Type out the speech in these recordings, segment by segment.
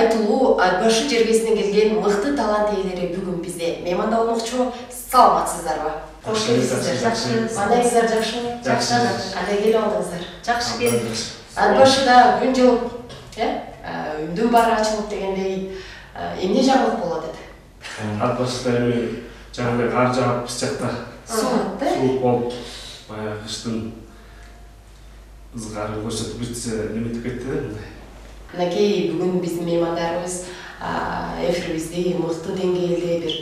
айтылуу ат башы жергесинен келген мыкты талант ээлери бүгүн бизде мейманда болмокчу. Саламатсыздарбы? Кош келипсиздер. Жакшы. Мандайыңыздар жакшымы? Жакшы. Кандай келип алдыңыздар? Жакшы келип. Ат башыда күн жылып, үндүн баары ачылып дегендей эмне жаңылык болот эти? Ат башыда эми жаңылык кар жаап биз жакта суук болуп, баягы кыштын ызгарын көрсөтүп бирсе неметип кетти да мындай. Мынакей бүгүн биздин меймандарыбыз эфирибизди мыкты деңгээлде бир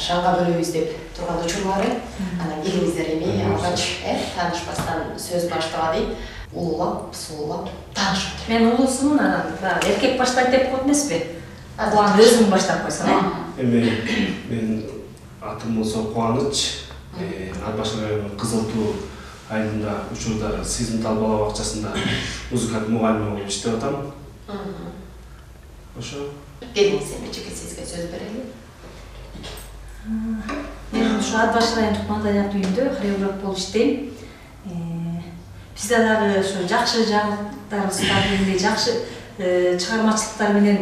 шаңга бөлөбүз деп турган учурлары. Анан келиңиздер эми алгач таанышпастан сөз баштабадый. Улуулап, суулап таанышып. Мен улуусумун, анан эркек баштайт деп коет эмеспи? Өзүң баштап койсоң, Эми мен атым болсо Кубаныч. Ат башы районунун Кызыл Туу айылында учурда Сезимтал бала бакчасында музыкант мугалими болуп иштеп атам. Ошо. Келиңиз эми сизге сөз берели. Мен ушу Ат башы райондук маданият үйүндө хореограф болуп иштейм. Бизде дагы ошо жакшы жаңылыктарыбыз бар, эми жакшы чыгармачылыктар менен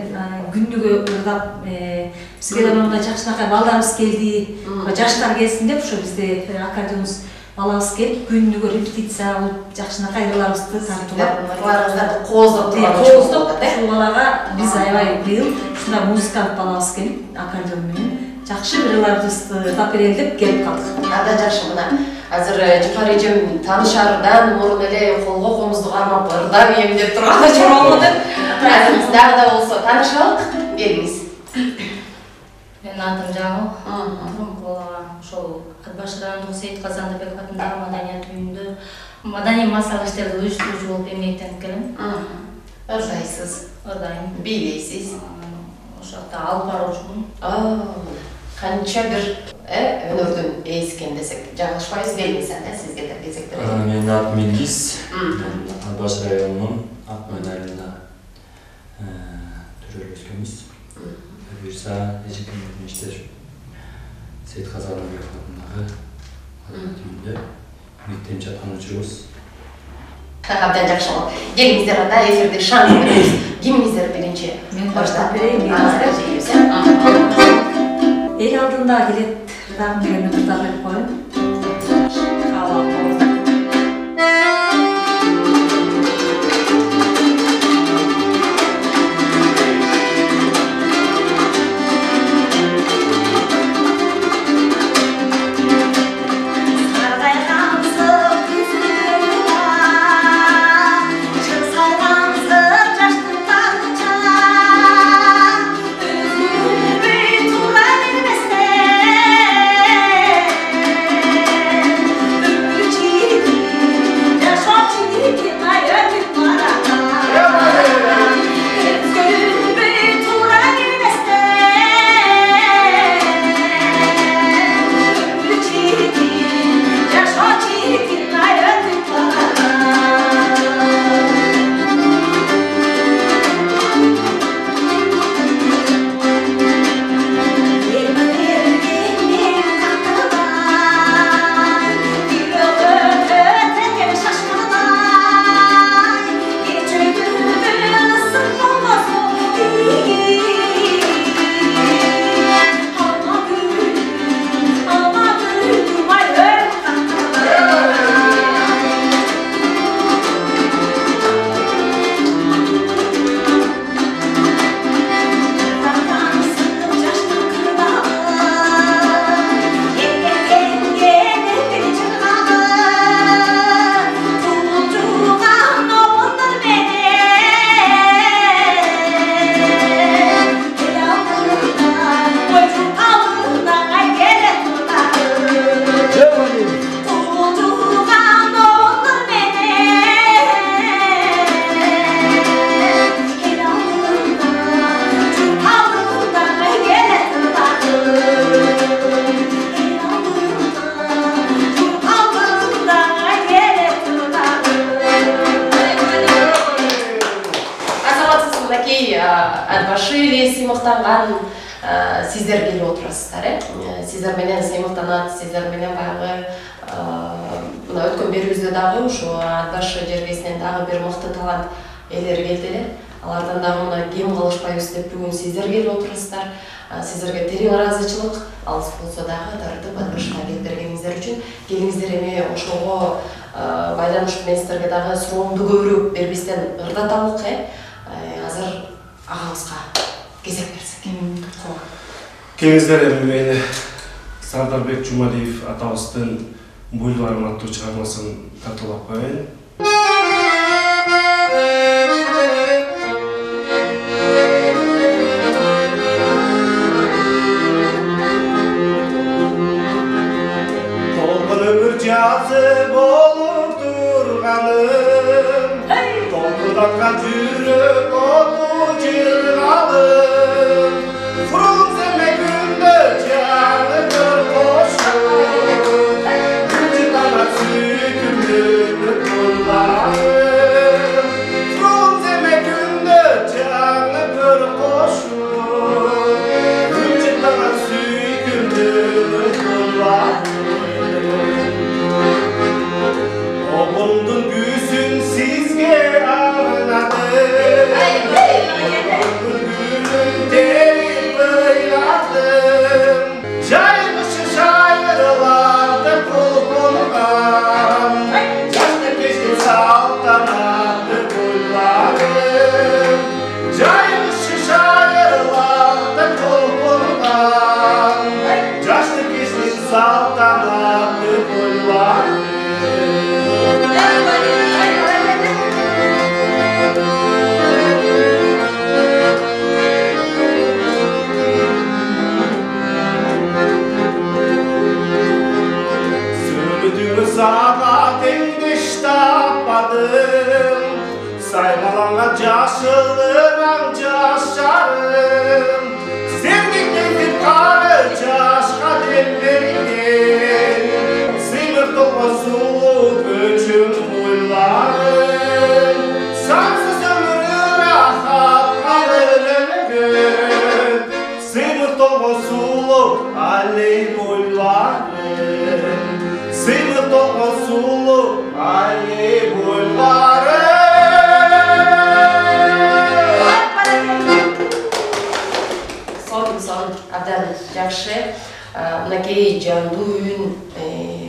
күнүгө ырдап, бизге да мындай жакшынакай балдарыбыз келди, жаштар келсин деп ошо бизде аккордеонубуз балабыз келип, күнүгө репетиция кылып, жакшынакай ырларыбызды тартуулап, ырларыңыздарды кооздоп турган ушул балага биз аябай быйыл ушундай музыкант балабыз келип, аккордеон менен жакшы бир ырларыбызды ырдап берели деп келип калдык. Анда жакшы мына азыр Жапар эжем таанышаардан мурун эле колго комузду кармап ырдап ем деп турганда чоңолду. Азыр дагы да болсо таанышалык. Келиңиз. Мен атым Жаңыл. Ошол Ат башы районундук Сейит Казанбек атындагы маданият үйүндө маданий массалык иштерди уюштуруучу болуп эмгектенип келем. Ырдайсыз, Ырдайм. бийлейсиз. Ошол жакта алып баруучумун. Канча бир өнөрдүн ээси экен десек жаңылышпайбыз. Келиңиз анда сизге да кезектер. Менин атым Илгиз. Ат башы районунун Акмоен айылында төрөлүп өскөнбүз. Буюрса эжекемдин иштешип Сейит Казанбек атындагы үйүндө мектеп жаткан учурубуз. Абдан жакшы болот. Келиңиздер анда эфирди шаңды беребиз. Кимиңиздер биринчи? Мен баштап берейин. Эл алдында келет ырдагым деген ырдап берип коеюн. сыймыктанган сиздер келип отурасыздар, сиздер менен сыймыктанат, сиздер менен баягы мына өткөн берүүбүздө дагы ушу Ат башы жергесинен дагы бир мыкты талант ээлери келди эле. Алардан дагы мына кем калышпайбыз деп бүгүн сиздер келип отурасыздар. Сиздерге терең ыраазычылык, алыс болсо дагы тартып Атбашына келип бергениңиздер үчүн. Келиңиздер эми ошого байланыштуу мен сиздерге дагы суроомду көбүрөөк бербестен ырдаталык, азыр агабызга кезек берсек. Келиңиздер эми мени Сардарбек Жумалиев атабыздын Бульварым аттуу чыгармасын тартуулап коеюн. Толкун өмүр жазы болуп турганым, толкундаткан жүрөк оту жыргалым, фрунземе күндө жаңы көр кошуп, күнчү сүйкүмдү тойларым, фрунземе күндө жаңы көр кошуп, күнчү сүйкүмдү тойларым. Oğlumdun gülsün sizge ağladım, oğlumdun gülün derin bıyladım, Caymışı şairlarda kul konuğam, Yaşlı geçti saltanatlı boylarım, Caymışı şairlarda kul konuğam, Yaşlı geçti saltanatlı boylarım. Sağa tengdeş tapadım, saymalana caşılırım caşarım, sevdiklerim karı caşka demlerim, sınır dolmasulu göçüm boylarım, sansız ömrü rahat kalır ömrüm, sınır dolmasulu aley boylarım. Sınır dolmasulu Ali boyları. Son abdan жакшы. Мынакей жандуу үн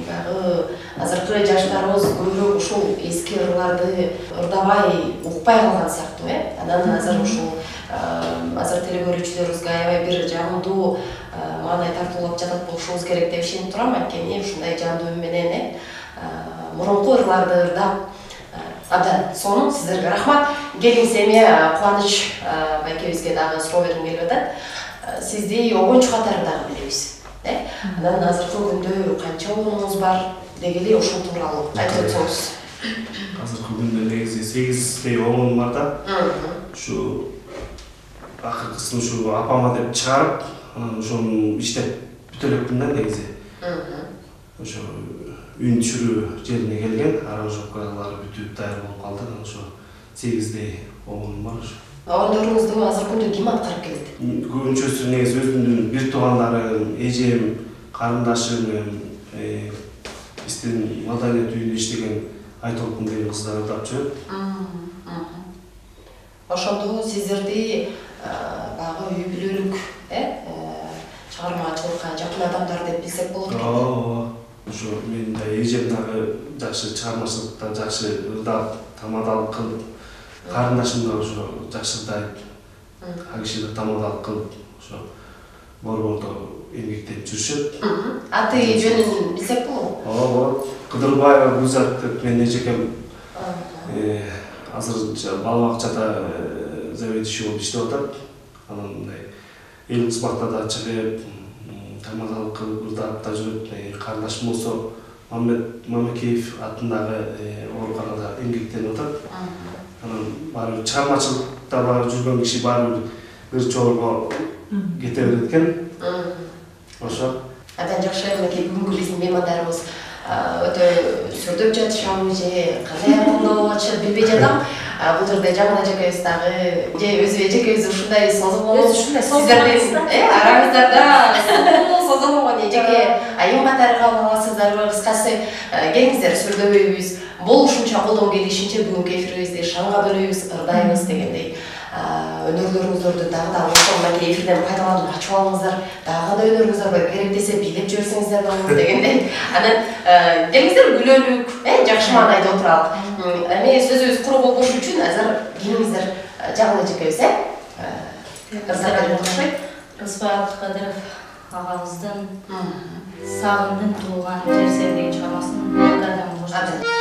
багы азыркы жаштарыбыз көбүрөөк ушул эски ырларды ырдабай укпай калган сыяктуу, анан азыр ушул азыр телекөрүүчүлөрүбүзгө аябай бир жагымдуу маанай тартуулап жатат болушубуз керек деп ишенип турам. Анткени ушундай жандуу үн менен мурунку ырларды ырдап абдан сонун. Сиздерге рахмат. Келиңиз эми Кубаныч байкебизге дагы суроо бергим келип атат. Сизди обончу катары дагы билебиз. Анан азыркы күндө канча обонуңуз бар дегели ошол тууралуу айтып өтсөңүз. Азыркы күндө негизи 8 обонум бар да. Ушу акыркысын ушу апама деп чыгарып, ошону иштеп бүтө элекмин да негизи. Ошо үн түшүрүү жерине келген, аранжировкалары бүтүп даяр болуп калды. Ошо 8 обонум бар. Обондоруңузду азыркы күндө ким аткарып келет? Көбүнчөсү негизи өзүмдүн бир туугандарым, эжем, карындашым, биздин маданият үйүндө иштеген Айтолкун деген кыздар ырдап жүрөт. Ошондо сиздерди багы үй бүлөлүк чыгармачылыкка жакын адамдар деп билсек болот экен. Ошо менин да эжем дагы жакшы чыгармачылыкта жакшы ырдап, тамадалык кылып, карындашым да ошо жакшы ырдайт. Ал киши да тамадалык кылып, ошо борбордо эмгектенип жүрүшөт. Аты жөнүн билсек болобу? Кыдырбаева Гүлзат деп менин эжекем азыр бала бакчада заведующий болуп иштеп атат. Анан мындай эл кызматта чыгып, тамадалык кылып ырдап да жүрөт. Карындашым болсо Мамекеев атындагы ооруканада эмгектенип атат. Анан баары чыгармачылыкта жүргөн киши баары бир жолго кете берет экен. Ошо. Абдан жакшы. Мынакей бүгүнкү биздин меймандарыбыз өтө сүрдөп жатышабы же кандай акылдуу болуп атышат билбей жатам. Бул жерде Жамал эжекебиз дагы же өзү эжекебиз ушундай созулгон сиздердин араңыздарда созулгон эжеке айым катары кабыл аласыздарбы? Кыскасы келиңиздер сүрдөбөйбүз. Болушунча колдон келишинче бүгүнкү эфирибизди шаңга бөлөйбүз, ырдайбыз дегендей. өнөрлөрүңүздөрдү дагы да ошол мынакей эфирден пайдаланып ачып алыңыздар, дагы да өнөрүңүздөр бар, керек десе бийлеп жиберсеңиздер болот дегендей. Анан келиңиздер күлөлүк, жакшы маани айтып отуралык. Эми сөзүбүз куру болбош үчүн азыр келиңиздер жаңы эжекебиз, Рысбай Абдыкадыров агабыздын Сагындым туулган жер сен деген чыгармасын кайрадан коштум.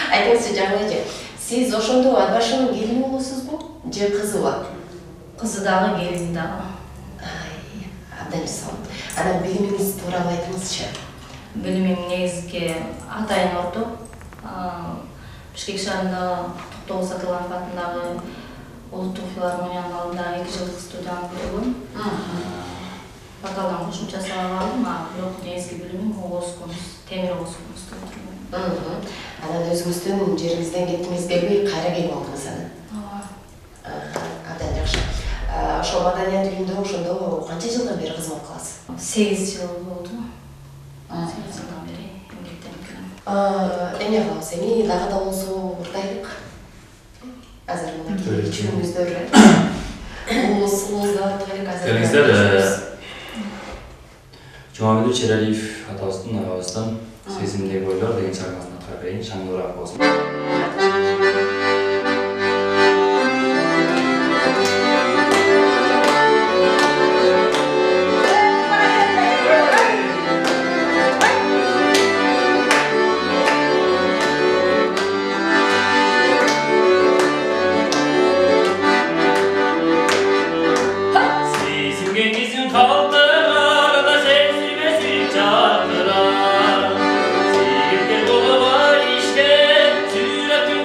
Айтыңызчы жаңы эже, сиз ошондо Атбашынын келини болосузбу? Же кызыбы? Кызы дагы, келини дагы. Абдан жасалым. Анан билимиңиз тууралуу айтыңызчы. Билимим негизги атайын орто. Бишкек шаарында Токтогул Сатылганов атындагы Улуттук филармониянын алдында 2 жылдык студияны бүтүргөм. Вокалдан кошумча сабагым, бирок негизги билимим Оғоз комуз, темир Оғоз комузду бүтүргөм. Анан өзүңүздүн жериңизден кеттиңиз келбей кайра келип алдыңыз анан. Абдан жакшы. Ошо маданият үйүндө ошондо канча жылдан бери кызмат кыласыз? 8 жыл болду. 8 жылдан бери эмгектенип келем. Эмне кылабыз? Эми дагы да болсо уртайлык. Азыр мына кичүүңүздөр улууздар керек азыр. Келиңиздер, Жумабек Чералиев атабыздын агабыздан Сезимдеги ойлор деген чыгармасын аткарып берейин, шаңдуураак болсун. Sürekli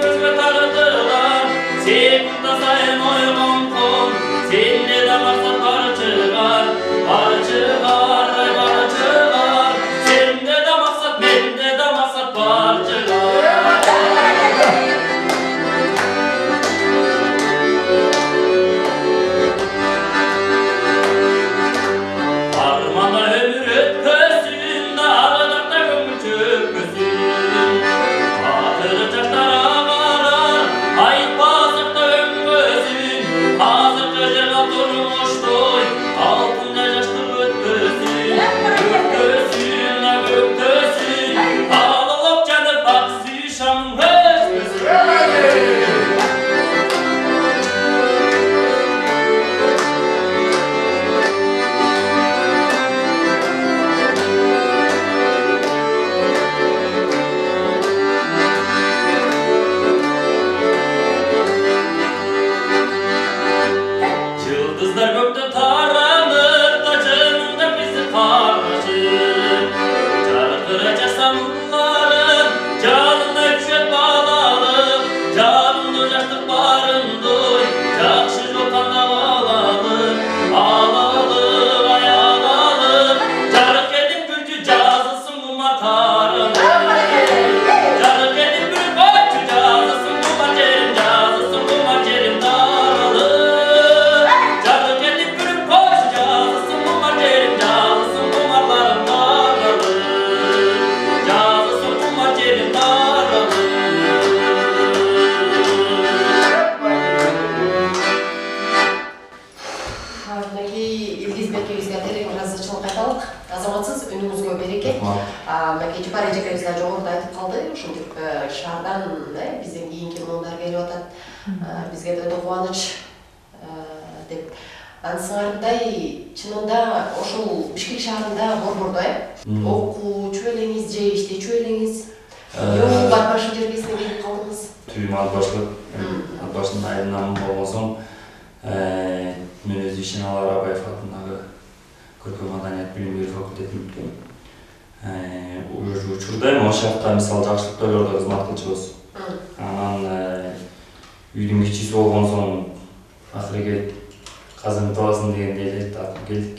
айтып калды, ушинтип шаардан бизден кийинки муундар келип атат. Бизге да өтө кубаныч деп. Ансыңардай чынында ошол Бишкек шаарында борбордо окуучу элеңиз же иштечү элеңиз? Жок, Ат башы жергесине келип калдыңыз. Түйүм Ат башынын айылынан болбосом, мен өз Ишеналы Арабаев атындагы көркөм маданият билим берүү факультетин бүткөм. Учурдайм, ошол жакта мисалы жакшылык тойлордо кызмат кылчубуз. Анан үйдүн кичүүсү болгон соң акыры казын табасын дегенде элек тартып келдик.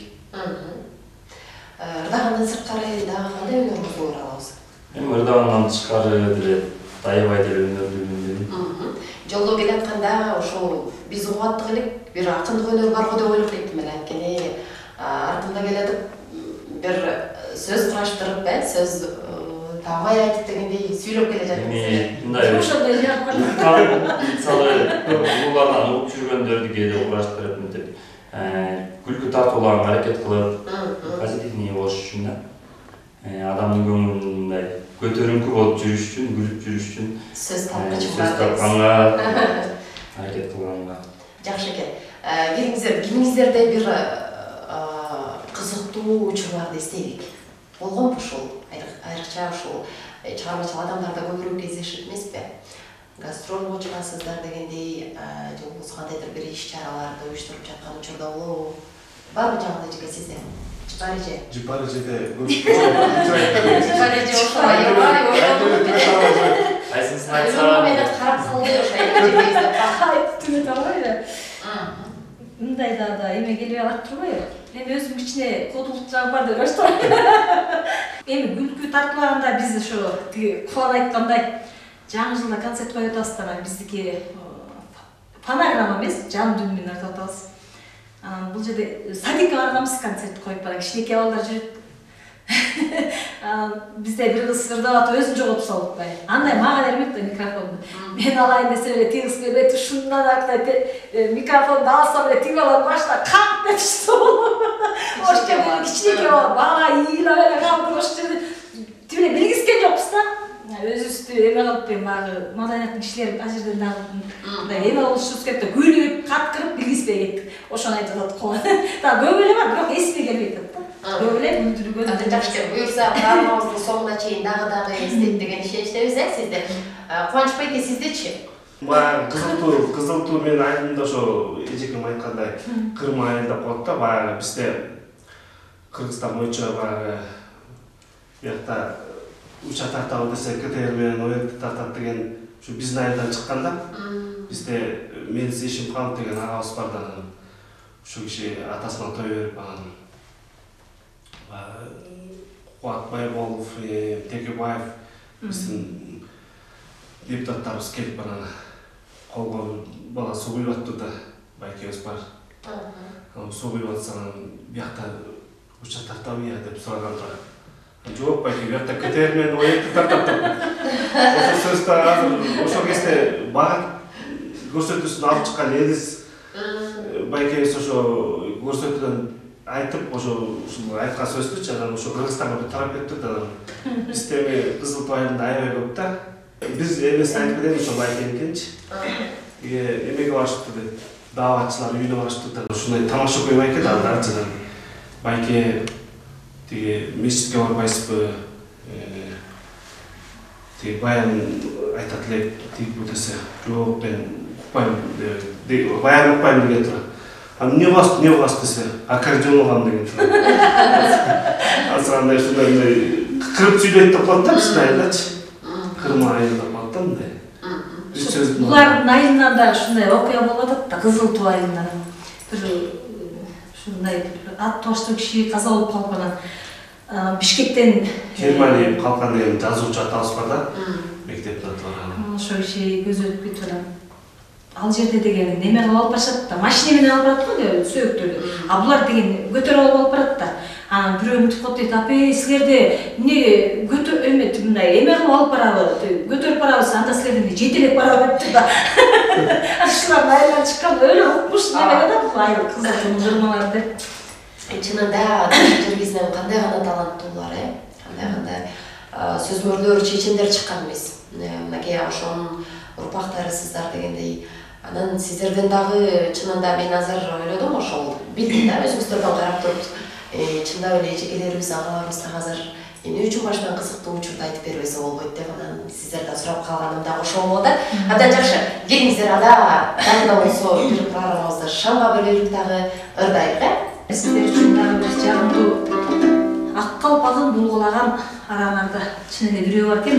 Ырдагандан сырткары дагы кандай өнөрүңүздү көрө алабыз? Эми ырдагандан тышкары деле аябай деле өнөрдү. Жолдо келатканда ошол биз угуп аттык элек, бир акындык өнөр бар го деп ойлоп кеттим мен. Анткени артында келатып бир сөз кураштырып, сөз табай айтып дегендей сүйлөп келе жатасыз. Мындай ошондой жаап калды. мисалы улардан угуп жүргөндөрдү кээде кураштырып мынтип күлкү тартууларга аракет кылып, позитивный болуш үчүн адамдын көңүлүн мындай көтөрүңкү болуп жүрүш үчүн, күлүп жүрүш үчүн сөз тапканга аракет кылганга. Жакшы экен. Кимиңиздерде бир кызыктуу учурларды эстейlik. Болгонбу ушул? Айрыкча ушул чыгармачыл адамдарда көбүрөөк кездешет эмеспи? Гастролго чыгасыздар дегендей, же болбосо кандайдыр бир иш-чараларды уюштуруп жаткан учурда болобу? Барбы жаңы жеке сизде? Жипареже. Жипарежеде Жипареже ошо аябай. Кайсысын Мен айтсам, карап калды ошо жегейизде. Айтып түнөт албайбы? Мындай да эме келип алат турбайбы? Мен өзүм кичине кодулук жагы бар деп ойлоштум. Эми күлкү тартуулаганда биз ошо тиги Кубан айткандай жаңы жылда концерт коюп атабыз, биздики фонограмма эмес, жан дүн менен айтып атабыз. Бул жерде садикке барганбыз, концерт коюп бара кичинекей балдар жүрөт. Бизде бир кыз ырдап атып өзүн жоготуп салып атпайбы. Андай мага бермек да микрофонду. Мен алайын десе эле тиги кыз бербейт, ушундан актай микрофонду алсам эле тиги бала башта кант деп түшсө болот. Ош жерде кичинекей бала ыйлап эле калды, ош жерде тиме билгизген жокпуз да. Өзүбүздү эме кылып баягы маданияттын кишилери ал жерден дагы мындай эме болушубуз керек да, күлүп, каткырып билгизбей кеттик. Ошону айтып атат. Да көп эле бар, бирок эсиме келбей атат да. Көп эле күлдүргөн. Жакшы экен. Буюрса программабыздын соңуна чейин дагы эстейт деген ишеничтебиз, сизде. Кубаныч байке, сиздечи? баягы кызылтуу мен айылымда ошо эжекем айткандай Кырым айыл деп коет да. Баягы бизде Кыргызстан боюнча баягы биякта уча тартабы десе КТР менен ОЭК тартат деген ушу биздин айылдан чыкканда бизде Мелис Ишимханов деген агабыз бар да, ушул киши атасына той берип анан Кубат Байболов, Текебаев биздин депутаттарыбыз келип анан колго бала суу куюп аттыр да, байкебиз бар. Анан суу куюп атса анан биякта уча тартабы деп сураганда жок байке, биякта КТР менен ОЭК тартат деп. Ошол сөздү азыр ошол кезде багыт көрсөтүүсүн алып чыккан Элис байкебиз ошо көрсөтүүдөн айтып, ушул айткан сөздүчү анан ошо Кыргызстанга бир тарап кетти да. Бизде эми Кызыл Тоо айылында аябай көп да. Биз эмесин айтып кетели ошо байкеничи. Эмеге барышыптыр деп, дааватчылар үйүнө барышыптыр да. Ушундай тамаша коюп экен арчадан. Байке тиги мечитке барбайсызбы? Тиги баян айтат элек, тиги бул десе, жок мен укпайм деп, баян укпайм деген тура. Не вас десе, аккордеон алгам деген тура. Азыр андай ушундай кырып сүйлөйт деп коет да биздин айылдачы. Кырым айылы деп коет да мындай. Булардын айылынан да ушундай окуя болуп атат да, Кызыл Тоо айылынан. Бир ушундай ат тоштуу киши каза болуп калып анан Бишкектен Кермалиев Калкан деген жазуучу атабыз бар да, мектептин аты бар. Ошол киши көз өтүп кетип анан ал жерде деген неме кылып алып барышат да, машина менен алып барат го сөөктөрдү. А булар деген көтөрүп алып барат да. Анан бирөө мынтип коет дейт, апай силерде эмне мындай эме кылып алып барабы, көтөрүп барабыз, анда силерден жетелеп барабы деп да. Ушулардын айылынан чыккан өлө укмуш неме да бул айыл Кызыл Тоонун жырмалары деп. Чынында жергесинен кандай гана таланттуулар, кандай сөзмөрлөр, чечимдер чыккан эмес. Мынакей ошонун урпактары сиздар дегендей. Анан сиздерден дагы чынында мен азыр ойлодум, ошол билдим да, өзүбүздөрдөн карап туруп, чындап эле эжекелерибиз, агаларыбыз да азыр эмне үчүн башынан кызыктуу учурду айтып бербесе болбойт деп анан сиздерден сурап калганым дагы ошол болот да. Абдан жакшы. Келиңиздер ада дагы да болсо бир программабызды шанга бөлөлүп дагы ырдайык, Сиздер үчүн дагы бир жагымдуу ак калпагын булгулаган араңарда чын эле бирөө бар экен,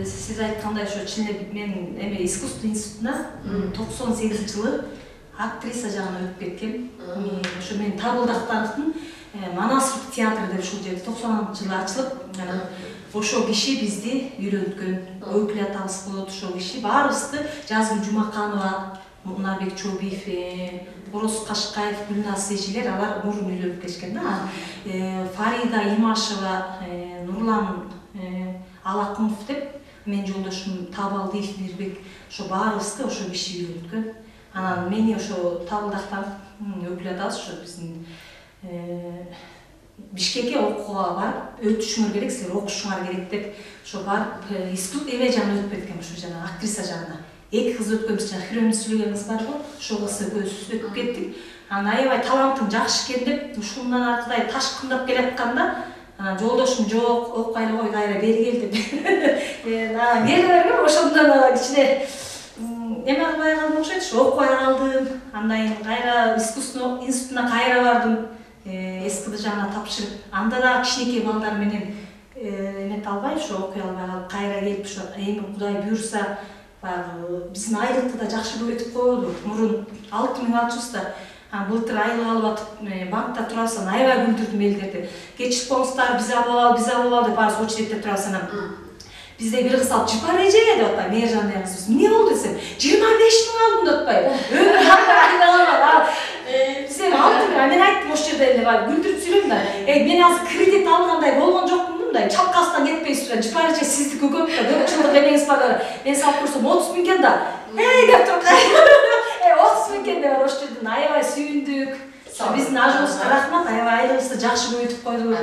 Siz aytқандай ошо чын эле мен эме искусство институтуна 98-жылы актриса жагына өтүп кеткем. Ошо мен Табылдактардын Манасов театры деп ушул жерде 90-жылы ачылып, ошо киши бизди үйрөнткөн. Өкүл атабыз болот ошол киши. Баарыбызды Жазгүл Жумаканова, Мунарбек Чобиев, Орос Кашкаев, Гүлназ эжелер алар мурун үйлөнүп кеткен да. Фарида Имашева, Нурлан Алакмов деп мен жолдошум Табалдиев Мирбек ошо баарыбызды ошо киши үйрөнткөн. Анан мени ошо Табылдактан өкүл атабыз ошо биздин Бишкекке окууга барып, өтүшүңөр керек, силер окушуңар керек деп ошо барып институт эме жагына өтүп кеткем, ошо жана актриса жагына. Эки кыз өткөнбүз, жана Хирем сүйлөгөн кыз бар го, ошол кыз экөөбүз өтүп кеттик. Анан аябай талантың жакшы экен деп ушундан артыдай ташкындап келатканда жолдошум жок, окуй эле кой, кайра бери кел деп. Келе бергем, ошондон кичине эме кылбай калдым окшойт, окубай калдым. Андан кийин кайра искусство институтуна кайра бардым. СКД жагына тапшырып, анда да кичинекей балдар менен эмете албай, ошо окуй албай калып, кайра келип, ошо эми Кудай буйрса, баягы биздин айлыкты да жакшы көбөйтүп койду. Мурун 6600 да былтыр айлык алып атып, банкта турасың, аябай күлдүрдүм элдерди. Кечип коңуздар, биз алып деп баарыбыз очередте турабыз. Бизде бир кыз алып, Жыпар эже деп атпай, Мээржан деген кыз. Эмне болду десем, 25 000 алдым деп атпай. Бизде 6 000, мен айттым ошол жерде эле бар, күлдүрүп сүйлөдүм да. Мен азыр кредит алгандай болгон жокмун да, чалкасынан кетпейсиз. Жыпар эже сиздики көп да, 4 жылдык эмеңиз бар. Мен салып көрсөм 30 000 экен да. Деп туруп 30 000 экен деп ошол жерден аябай сүйүндүк. Биздин ажыбызга рахмат, аябай айлыгыбызды жакшы көбөйтүп койду.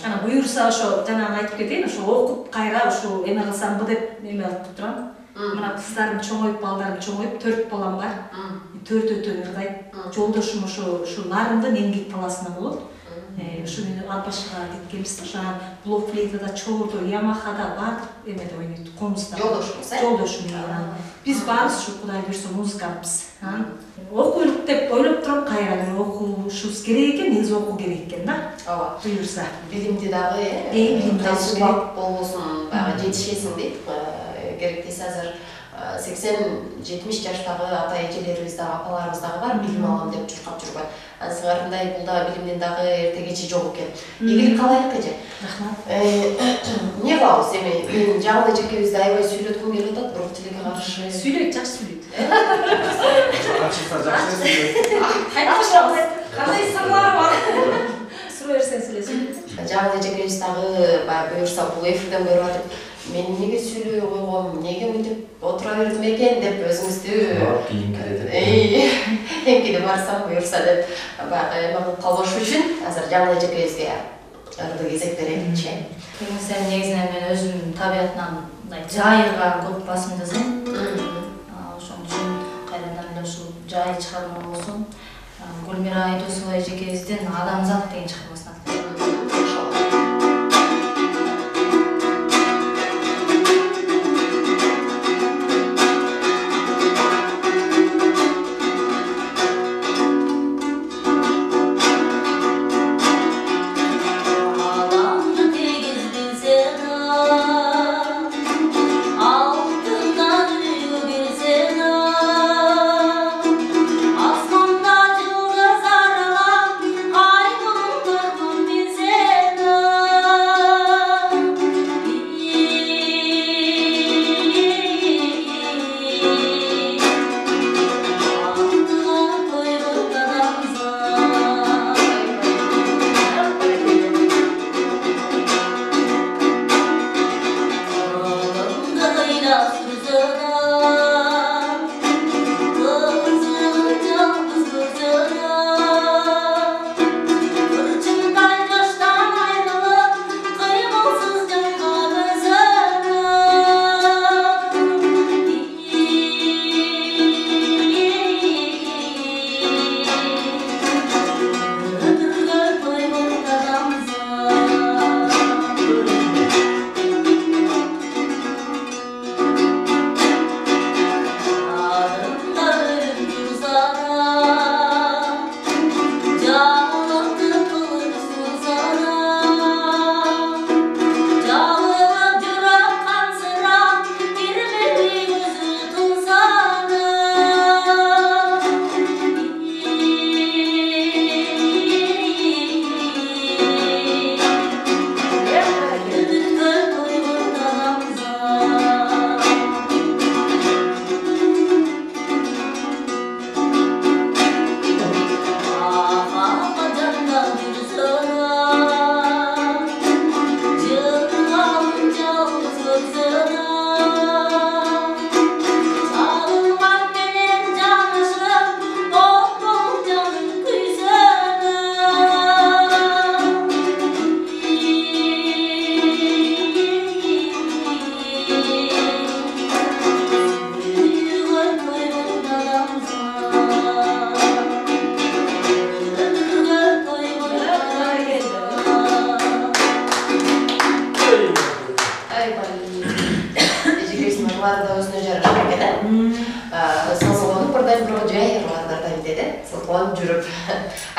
Ана буйрса ошо жанагы айтып кетейин, ошо окуп кайра ошо эме кылсамбы деп эме кылып турам. Мына кыздарым чоңоюп, балдарым чоңоюп, 4 балам бар. 4 өтө ырдайт. Жолдошум ошо Нарындын Энгек талаасында болот. Ошо менен ат башыга кеткенбиз да, ошо блок флейтада, чордо, Ямахада баардык эмеде ойнойт, комузда. Жолдошуңуз, Жолдошум менен. Биз баарыбыз ушу Кудай буйрса музыкантпыз. Окуйлук деп ойлоп туруп кайрадан окушубуз керек экен, негизи окуу керек экен да. Ооба. Буйрса. Билимди дагы, билимди кайсы убакыт болбосун баягы жетишесиң дейт. Керек десе азыр 80-70 жаштагы ата эжелерибиз дагы, апаларыбыз дагы бар, билим алам деп чуркап жүргөн. Сыңарындай бул да билимден дагы эртегечи жок экен. Ийгилик каалайык эже. Рахмат. Эмне кылабыз эми? Мен жаңылы эжекебизди аябай сүйлөткүм келип атат, бирок тилекке каршы. Сүйлөйт, жакшы сүйлөйт. Ачыкта жакшы сүйлөйт. Кандай сырлары бар? Суроо берсең сүйлөсүң. Жаңылы эжекебиз дагы баягы буюрса бул эфирден көрүп атып, мен неге сүйлөй койгом, неге мынтип отура бердим экен деп өзүңүздү эңкиде барсам буюрса деп баягы эме кылып калбаш үчүн азыр жаңылы эжекебизге ырды кезек береличи. Сен негизинен мен өзүмдүн табиятынан мындай жайга көп басым жасайм. Ошон үчүн кайрадан эле ушул жай чыгарма болсун. Гүлмира Айдосова эжекебизден Адамзат деген чыгармасын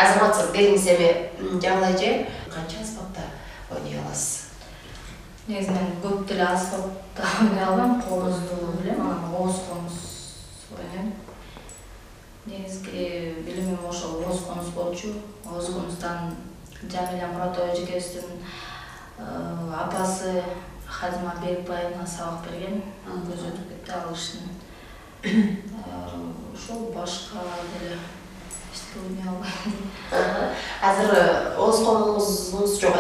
Азаматсыз дедиңиз эми жаңылы эже канча аспапта ойной аласыз? Негизинен көп деле аспапта ойной албайм, комузду билем, анан ооз комуз ойнойм. Негизги билимим ошол ооз комуз болчу. Ооз комуздан Жамиля Муратова эжекебиздин апасы Хазима Берикбаевна сабак берген, көзөтүп кетти ал кишинин. Ошол башка деле ойной албайм. Азыр ооз комузуңуз жок,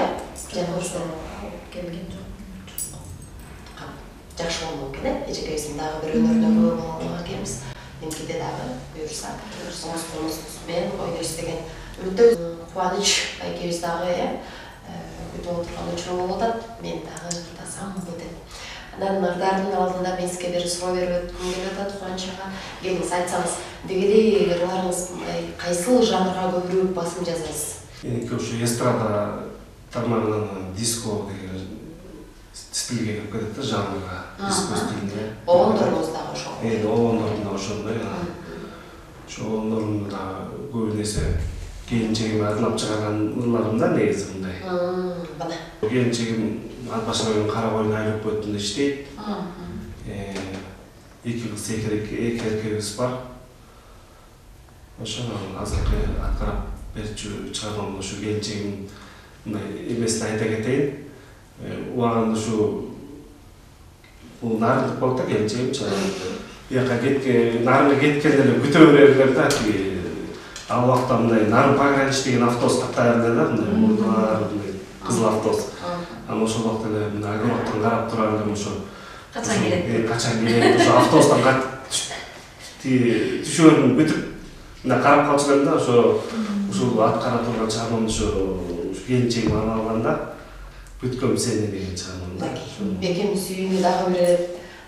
келген жок. Жакшы болмок экен, эжекебиздин дагы бир өнөрүнө күбө боло алган экенбиз. Меники дагы буюрса ооз комуз менен ойнойсуз деген өтө кубаныч. Экөөбүз дагы күтүп отурган учур болуп атат. Мен дагы ырдасам деп. Анан ырдардын алдында мен сизге бир суроо берип өткүм келип атат. Кубаныч ага, келиңиз айтсаңыз, дегеле ырларыңыз кайсыл жанрга көбүрөөк басым жасайсыз? Меники ошо эстрада тармагынан диско деген стилге кирип кетет да, жанрга, диско стилине. Оғондорубуз дагы ошол. Оғондордун да ошондой. Оғондордун да көбүнесе келинчегиме арнап чыгарган ырларым да негизи мындай. Мына. Келинчегим ат башына кара койун айлап көтүндө иштейт. Эки кыз, эки эркегибиз бар. Ошо азыркы аткарап берчү чыгармам ушу келинчегим мындай эмесин айта кетейин. Убагында ушу бул нарындык болуп да келинчегимчи. Бияка нарынга кеткенде эле күтө берерлер да. Ал убакта мындай нарын погранич деген автобус каттайбылар да, мындай мурдалар, мындай кызыл автобус. Анан ошол убакта эле мына огородтон карап турганда ошо Качан келет? Качан келет? Ошо автобустан түшөөрүн бүтүп мына карап калчу да, ошол аткара турган чыгармамды ошо келинчегиме арналганда бүткөм сени деген чыгармам. Бекем сүйүүнү дагы бир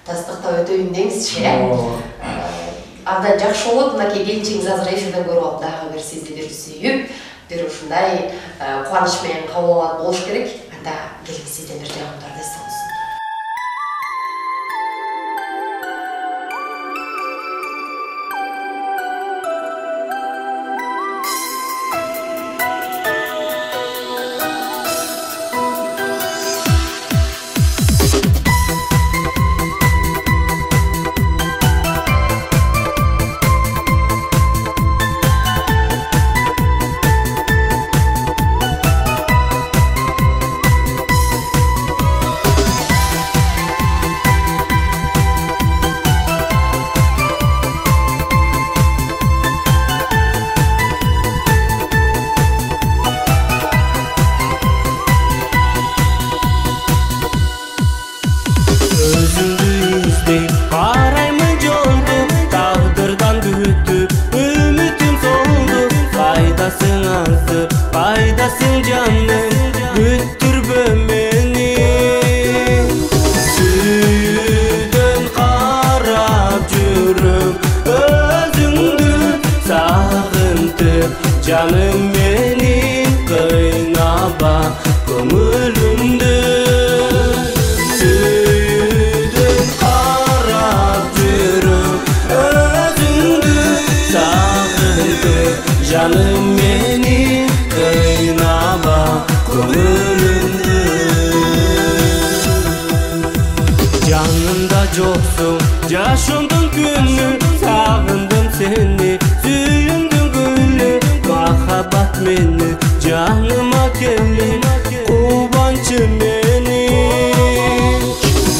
тастыктап өтөйүн деңизчи, абдан жакшы болот. Мынакей келинчегиңиз азыр эфирден көрүп алып дагы бир сизди бир сүйүп, бир ушундай кубаныч менен кабыл алат болуш керек. Анда келип сизден бир жагымдар эстебиз. Canım beni kıynaba kömülümdü Süydün karap yürüm özündü sağındı Canım beni kıynaba kömülümdü Canımda yoksun yaşımdın günü sağındım seni Mahabat meni canıma gelin Kubancı meni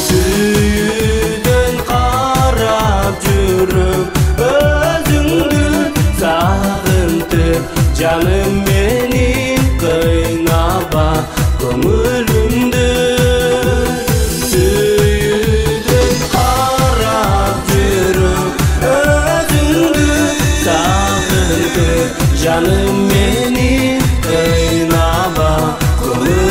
Süyüden karap yürüm Özündü sağındı Canım beni kıynaba kömülümdü Süyüden karap yürüm Özündü sağındı Canım beni kıynaba kömülümdü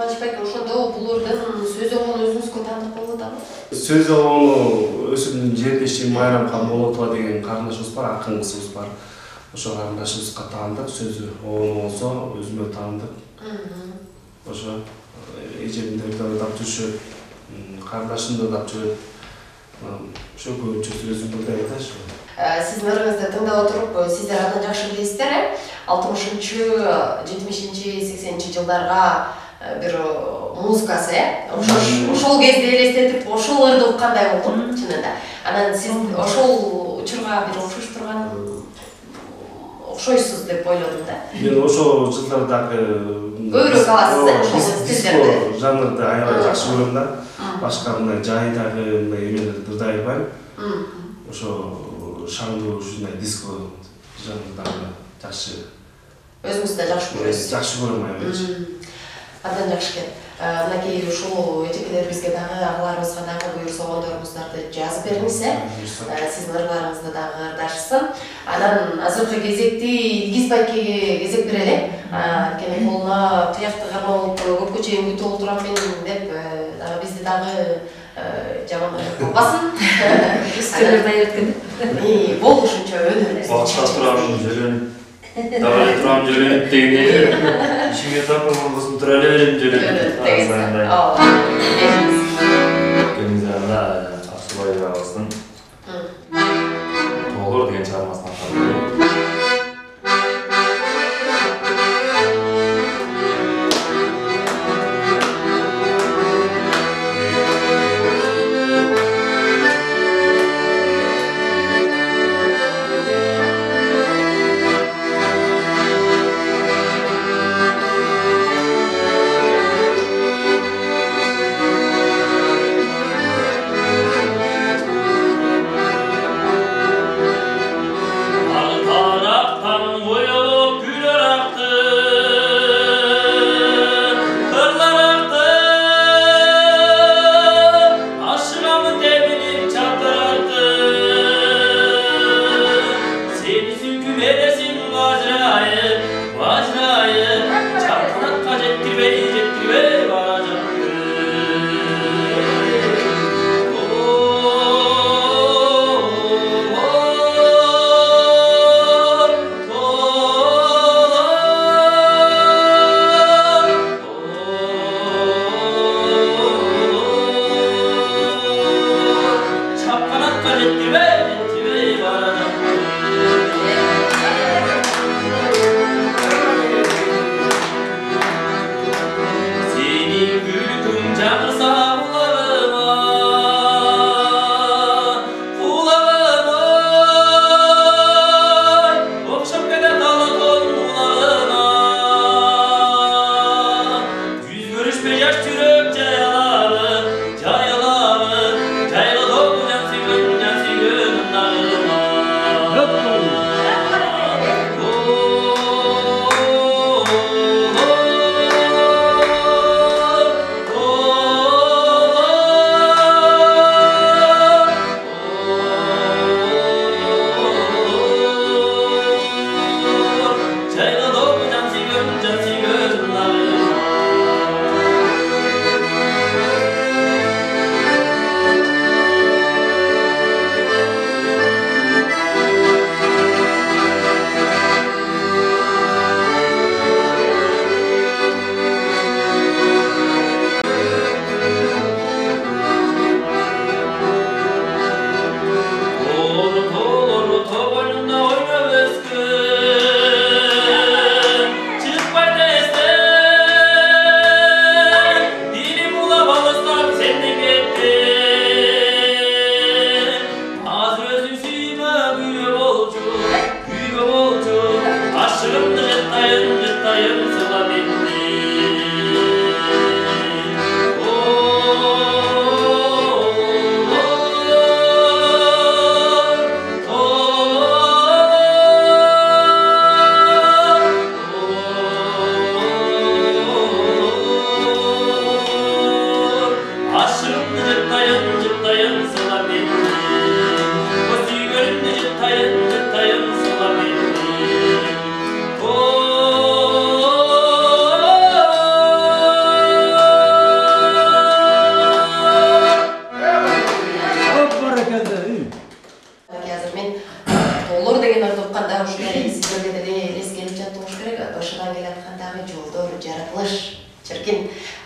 Кубаныч байке, ошондо булардын сөз огону өзүңүзгө таандык болуп атабы? Сөз огону өзүмдүн жерлешим Майрам Молотова деген карындашыбыз бар, акын кызыбыз бар. Ошо карындашыбызга таандык, сөзү огону болсо өзүмө таандык. Ошо эжемди тап жүрүшөт, карындашым да тап жүрөт. Ошо көбүнчө өзүмдү айташ. Сиздин ырыңызды тыңдап отуруп, сиздер андан жакшы билесиздер, 60-70-80 жылдарга бир музыкасы, ошол кезде элестетип, ошол ырды уккандай болдум чынында. Анан сиз ошол учурга бир окшош турган окшойсуз деп ойлодум да. Мен ошол жылдардагы көбүрөөк аласыз, ошол диско жанрды аябай жакшы көрөм да. Башка мындай жайдагы мындай эмелерди тырдай албайм. Ошо шаңдуу ушундай диско жанрдагы жакшы. Өзүңүз да жакшы көрөсүз. Жакшы көрөм аябай. Андан жакшы экен. Мынакей ушул эжекелерибизге дагы, агаларыбызга дагы буюрса оңдорубуздарды жазып бериңиз, сиздин ырларыңызды дагы ырдашсын. Анан азыркы кезекти Илгиз байкеге кезек берели. Анткени колуна кыякты кармалып көпкө чейин күтүп отурам мен деп, дагы бизди дагы жаман кылбасын. Үстөлөр дайыр эткени. Болду ушунча өнөр. Бакта турам жүрөм. Давай турам жүрөм дегенде ишиңе тапкан болсун тура эле берем жүрөм. Кемизанда Аксубай агабыздын Тоолор деген чыгармасынан калды.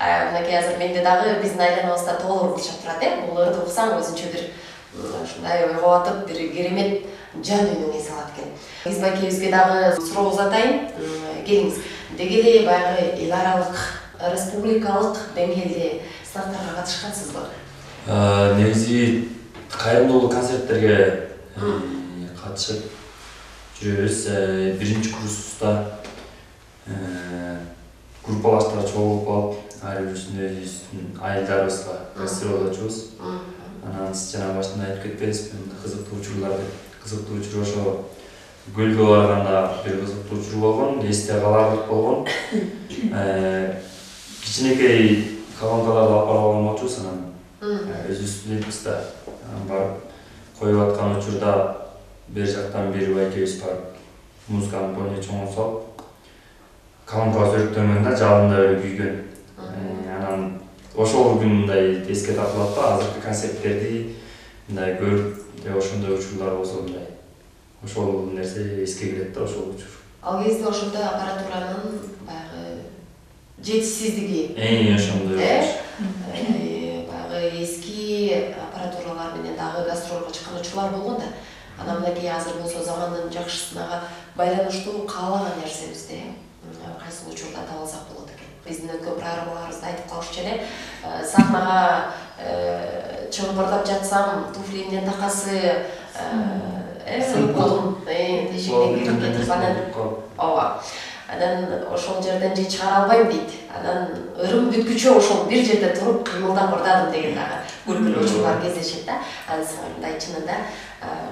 Мынакей азыр менде дагы биздин айланабызда тоолор кылышып турат, бул ырды уксаң өзүнчө бир ушундай ойго батып, бир керемет жан дүйнөгө эс алат экен. Байкебизге дагы суроо узатайын. Келиңиз, деги эле баягы эл аралык, республикалык деңгээлде сынактарга катышкансызбы? Негизи кайрымдуулук концерттерге катышып жүрөбүз. Биринчи курста группалаштар чогулуп алып, ар бирибиздин өзүбүздүн айылдарыбызга гастролдо чыгабыз. Анан сиз жана башында айтып кетпедиңизби, кызыктуу учурлар деп. Кызыктуу учур ошо көлгө барганда бир кызыктуу учур болгон, эсте каларлык болгон. Кичинекей колонкаларды алып барып алган болчубуз, анан өзүбүз студентбизда барып коюп аткан учурда бер жактан бири байкебиз барып музыканы полне чоңоп салып, колонкага зөрүктөнгөн да жалында эле күйгөн. Анан ошол күн мындай эске тартылат да, азыркы концерттерди мындай көрүп, ошондой учурлар болсо мындай ошол нерсе эске келет да, ошол учур. Ал кезде ошондой аппаратуранын баягы жетишсиздиги. Ошондой болчу. Баягы эски аппаратуралар менен дагы гастролго чыккан учурлар болгон да. Анан мынакей азыр болсо замандын жакшысына байланыштуу каалаган нерсебизди кайсы учурда таба алсак болот экен. Биздин өткөн программаларыбызда айтып калышчу эле, сахнага чыңгырдап жатсам, туфлимдин такасы колум тешикке кирип кетип анан ооба. Анан ошол жерден же чыгара албайм дейт. Анан ырым бүткүчө ошол бир жерде туруп кыймылдап ырдадым деген дагы көргөн учурлар кездешет да. Анан мындай чынында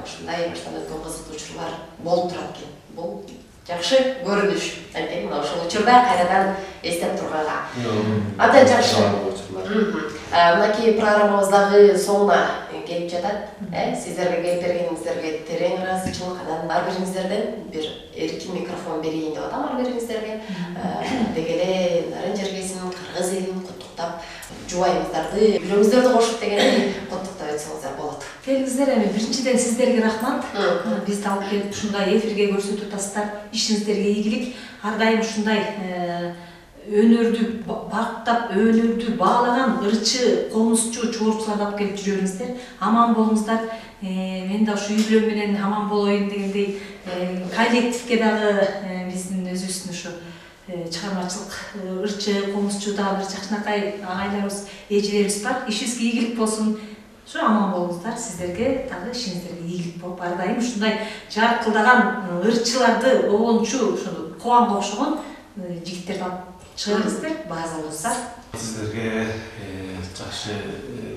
ушундай баштан өткөн кызыктуу учурлар болуп турат экен. Бул жакшы көрүнүш. Анткени мына ошол учурда кайрадан эстеп турганга. Абдан жакшы. Мынакей программабыздагы соңуна келип жатат. Сиздерге келип бергениңиздерге терең ыраазычылык. Анан ар бириңиздерден бир эркин микрофон берейин деп атам ар бириңиздерге. Деги эле Нарын жергесин, Кыргыз элин куттуктап, жубайыңыздарды, үйлөрүңүздөрдү кошуп дегендей куттуктап өтсөңүздөр болот. Келиңиздер, эми биринчиден сиздерге рахмат. Бизди алып келип ушундай эфирге көрсөтүп атасыздар. Ишиңиздерге ийгилик. Ар дайым ушундай өнөрдү багыттап, өнөрдү баалаган ырчы, комузчу чогулчуларды алып келип жүрө бериңиздер. Аман болуңуздар. Мен да ушу үй бүлөм менен аман болоюн дегендей коллективге дагы биздин өзүбүздүн ушу чыгармачылык ырчы, комузчу дагы бир жакшынакай агайларыбыз, эжелерибиз бар. Ишибизге ийгилик болсун. Ушу аман болуңуздар. Сиздерге дагы ишиңиздерге ийгилик болуп, ар дайым ушундай жаркылдаган ырчыларды, обончу, ошондо Кубанга окшогон жигиттерди алып чыгарыңыздар, баазаңыздар. Сиздерге жакшы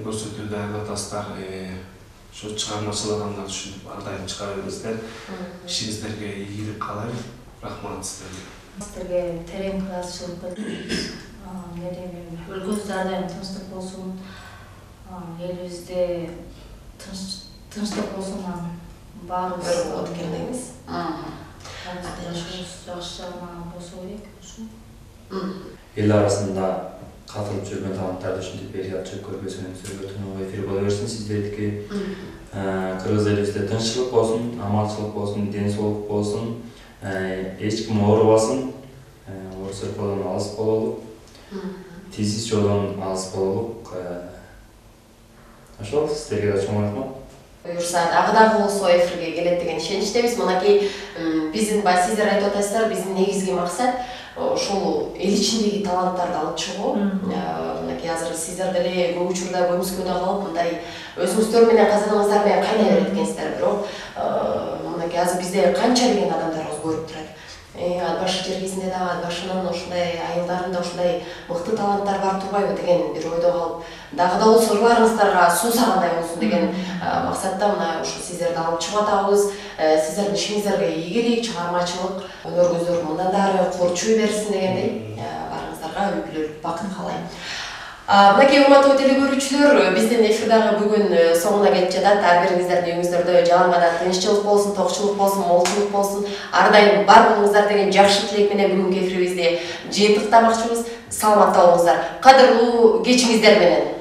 көрсөтүү даярдатасыздар. Ошо чыгармачылыгыңарды түшүнүп ар дайым чыгара бериңиздер. Ишиңиздерге ийгилик каалайм. Рахмат сиздерге. Сиздерге терең ыраазычылык билдиребиз. Өлкөбүздө ар дайым тынчтык болсун. Элибизде тынчтык болсун, баарыбыз болот экен дейбиз. Жакшы жагынан болсо керек ушу. Эл арасында катылып жүргөн таланттарды ушинтип бериятчы көргөзмөңүздөргө тынуу эфир боло берсин. Сиздердики Кыргыз элибизде тынччылык болсун, аманчылык болсун, ден соолук болсун, эч ким оорубасын, оор сыркоодон алыс бололу, тизиз жолдон алыс бололу. Ошол сиздерге да чоң рахмат. Буюрса, дагы болсо эфирге келет деген ишеничтебиз. Мынакей биздин сиздер айтып атасыздар, биздин негизги максат ошол эл ичиндеги таланттарды алып чыгуу. Мынакей азыр сиздер деле көп учурда көмүскөдө калып, мындай өзүңүздөр менен казаныңыздар менен кайнай берет экенсиздер. Бирок мынакей азыр бизде канча деген адамдарыбыз көрүп турат. Ат башы жергесинде дагы, ат башынын ушундай айылдарында ушундай мыкты таланттар бар турбайбы деген бир ойдо калып, дагы да болсо ырларыңыздарга суу сагандай болсун деген максатта мына ушу сиздерди алып чыгып атабыз. Сиздердин ишиңиздерге ийгилик, чыгармачылык, өнөрүңүздөр мындан дары курчуй берсин дегендей барыңыздарга үй бүлөлүк бакыт каалайм. Мынакей урматтуу теле көрүүчүлөр, биздин эфир дагы бүгүн соңуна келип жатат. Ар бириңиздердин үйүңүздөрдө жалаңгада тынччылык болсун, токчулук болсун, молчулук болсун, ар дайым бар болуңуздар деген жакшы тилек менен бүгүнкү эфирибизди жыйынтыктамакчыбыз. Саламатта болуңуздар. Кадырлуу кечиңиздер менен.